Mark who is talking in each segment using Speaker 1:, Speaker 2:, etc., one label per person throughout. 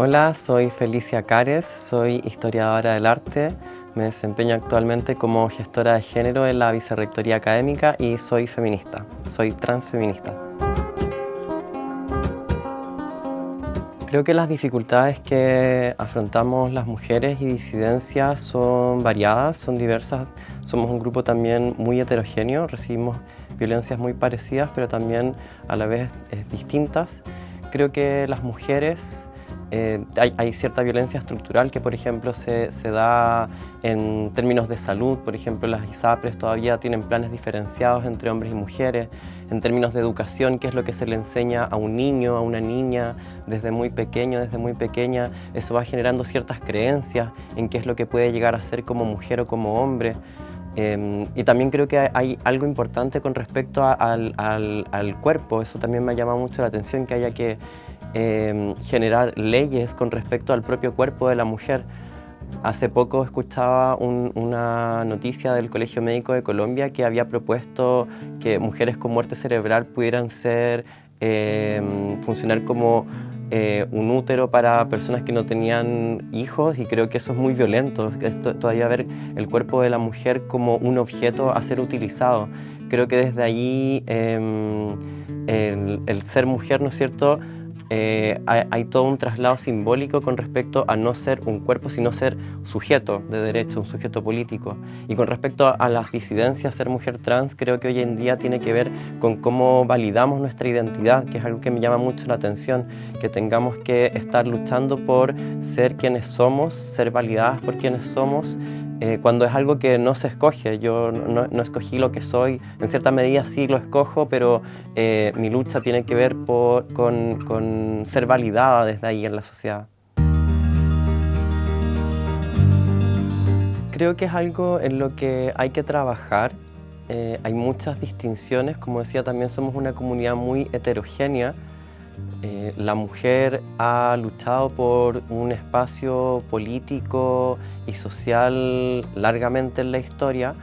Speaker 1: Hola, soy Felicia Cares, soy historiadora del arte, me desempeño actualmente como gestora de género en la Vicerrectoría Académica y soy feminista, soy transfeminista. Creo que las dificultades que afrontamos las mujeres y disidencias son variadas, son diversas. Somos un grupo también muy heterogéneo, recibimos violencias muy parecidas, pero también a la vez distintas. Creo que las mujeres, hay cierta violencia estructural que, por ejemplo, se da en términos de salud. Por ejemplo, las ISAPRES todavía tienen planes diferenciados entre hombres y mujeres. En términos de educación, qué es lo que se le enseña a un niño, a una niña, desde muy pequeño, desde muy pequeña, eso va generando ciertas creencias en qué es lo que puede llegar a ser como mujer o como hombre. Y también creo que hay algo importante con respecto al cuerpo. Eso también me ha llamado mucho la atención, que haya que generar leyes con respecto al propio cuerpo de la mujer. Hace poco escuchaba una noticia del Colegio Médico de Colombia que había propuesto que mujeres con muerte cerebral pudieran funcionar como un útero para personas que no tenían hijos, y creo que eso es muy violento, todavía ver el cuerpo de la mujer como un objeto a ser utilizado. Creo que desde ahí el ser mujer, ¿no es cierto?, hay todo un traslado simbólico con respecto a no ser un cuerpo, sino ser sujeto de derecho, un sujeto político. Y con respecto a las disidencias, ser mujer trans, creo que hoy en día tiene que ver con cómo validamos nuestra identidad, que es algo que me llama mucho la atención, que tengamos que estar luchando por ser quienes somos, ser validadas por quienes somos, cuando es algo que no se escoge. Yo no escogí lo que soy, en cierta medida sí lo escojo, pero mi lucha tiene que ver con ser validada desde ahí en la sociedad. Creo que es algo en lo que hay que trabajar. Hay muchas distinciones, como decía, también somos una comunidad muy heterogénea. La mujer ha luchado por un espacio político y social largamente en la historia,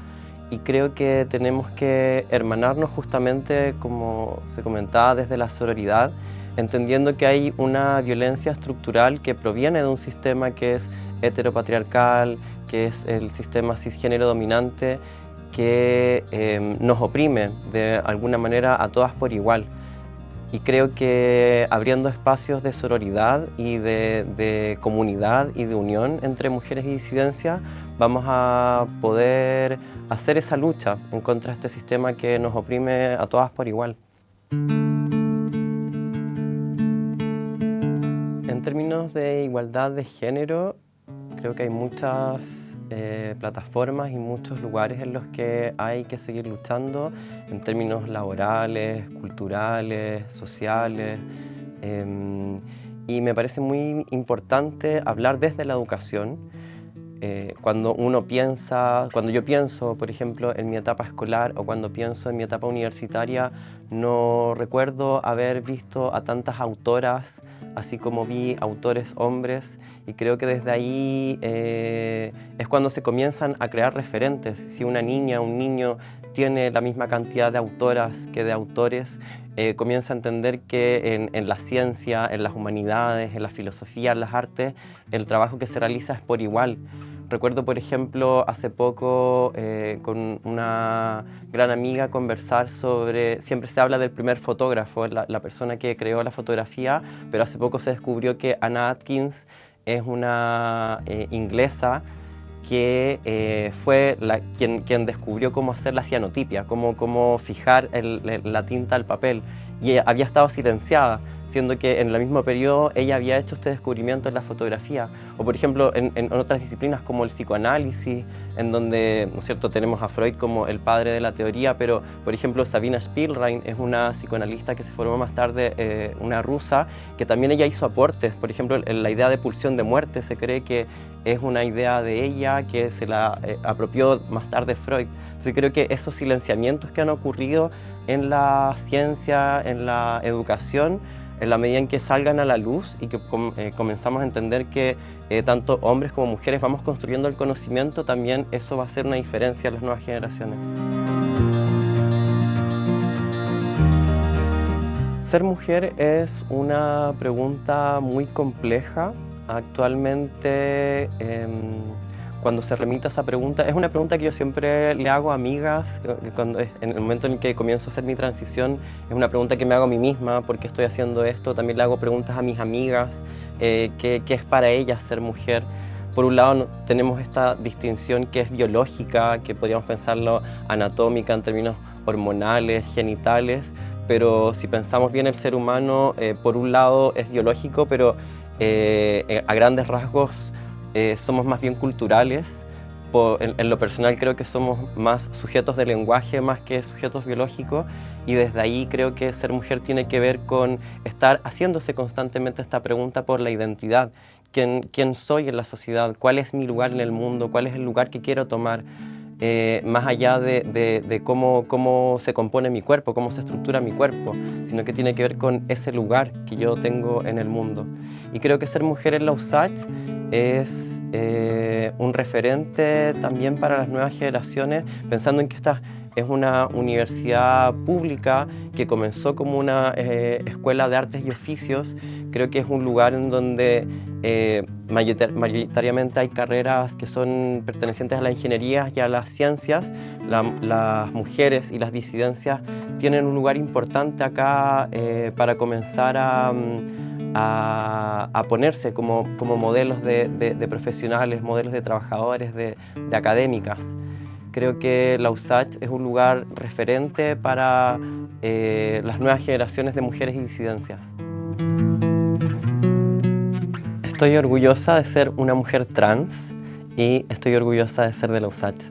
Speaker 1: y creo que tenemos que hermanarnos justamente, como se comentaba, desde la sororidad, entendiendo que hay una violencia estructural que proviene de un sistema que es heteropatriarcal, que es el sistema cisgénero dominante, que nos oprime de alguna manera a todas por igual. Y creo que abriendo espacios de sororidad y de comunidad y de unión entre mujeres y disidencias, vamos a poder hacer esa lucha en contra de este sistema que nos oprime a todas por igual. En términos de igualdad de género, creo que hay muchas plataformas y muchos lugares en los que hay que seguir luchando en términos laborales, culturales, sociales. Y me parece muy importante hablar desde la educación. Cuando yo pienso, por ejemplo, en mi etapa escolar o cuando pienso en mi etapa universitaria, no recuerdo haber visto a tantas autoras, así como vi autores hombres, y creo que desde ahí es cuando se comienzan a crear referentes. Si una niña o un niño tiene la misma cantidad de autoras que de autores, comienza a entender que en la ciencia, en las humanidades, en la filosofía, en las artes, el trabajo que se realiza es por igual. Recuerdo, por ejemplo, hace poco con una gran amiga conversar sobre, siempre se habla del primer fotógrafo, la persona que creó la fotografía, pero hace poco se descubrió que Anna Atkins es una inglesa que fue quien descubrió cómo hacer la cianotipia, cómo fijar la tinta al papel, y ella había estado silenciada, siendo que en el mismo periodo ella había hecho este descubrimiento en la fotografía. O por ejemplo en otras disciplinas como el psicoanálisis, en donde, ¿no es cierto?, tenemos a Freud como el padre de la teoría, pero por ejemplo Sabina Spielrein es una psicoanalista que se formó más tarde, una rusa, que también ella hizo aportes. Por ejemplo, la idea de pulsión de muerte se cree que es una idea de ella que se la apropió más tarde Freud. Entonces creo que esos silenciamientos que han ocurrido en la ciencia, en la educación, en la medida en que salgan a la luz y que comenzamos a entender que tanto hombres como mujeres vamos construyendo el conocimiento, también eso va a hacer una diferencia en las nuevas generaciones. Ser mujer es una pregunta muy compleja Actualmente, cuando se remite a esa pregunta, es una pregunta que yo siempre le hago a amigas, en el momento en el que comienzo a hacer mi transición, es una pregunta que me hago a mí misma, ¿por qué estoy haciendo esto? También le hago preguntas a mis amigas, ¿qué es para ellas ser mujer? Por un lado tenemos esta distinción que es biológica, que podríamos pensarlo anatómica en términos hormonales, genitales, pero si pensamos bien el ser humano, por un lado es biológico, pero a grandes rasgos somos más bien culturales. En lo personal creo que somos más sujetos de lenguaje más que sujetos biológicos, y desde ahí creo que ser mujer tiene que ver con estar haciéndose constantemente esta pregunta por la identidad. ¿Quién soy en la sociedad? ¿Cuál es mi lugar en el mundo? ¿Cuál es el lugar que quiero tomar? Más allá de cómo se compone mi cuerpo, cómo se estructura mi cuerpo, sino que tiene que ver con ese lugar que yo tengo en el mundo. Y creo que ser mujer en la USACH es un referente también para las nuevas generaciones, pensando en que esta es una universidad pública que comenzó como una escuela de artes y oficios. Creo que es un lugar en donde mayoritariamente hay carreras que son pertenecientes a la ingeniería y a las ciencias. Las mujeres y las disidencias tienen un lugar importante acá para comenzar a ponerse como modelos de profesionales, modelos de trabajadores, de académicas. Creo que la USACH es un lugar referente para las nuevas generaciones de mujeres y disidencias. Estoy orgullosa de ser una mujer trans y estoy orgullosa de ser de la USACH.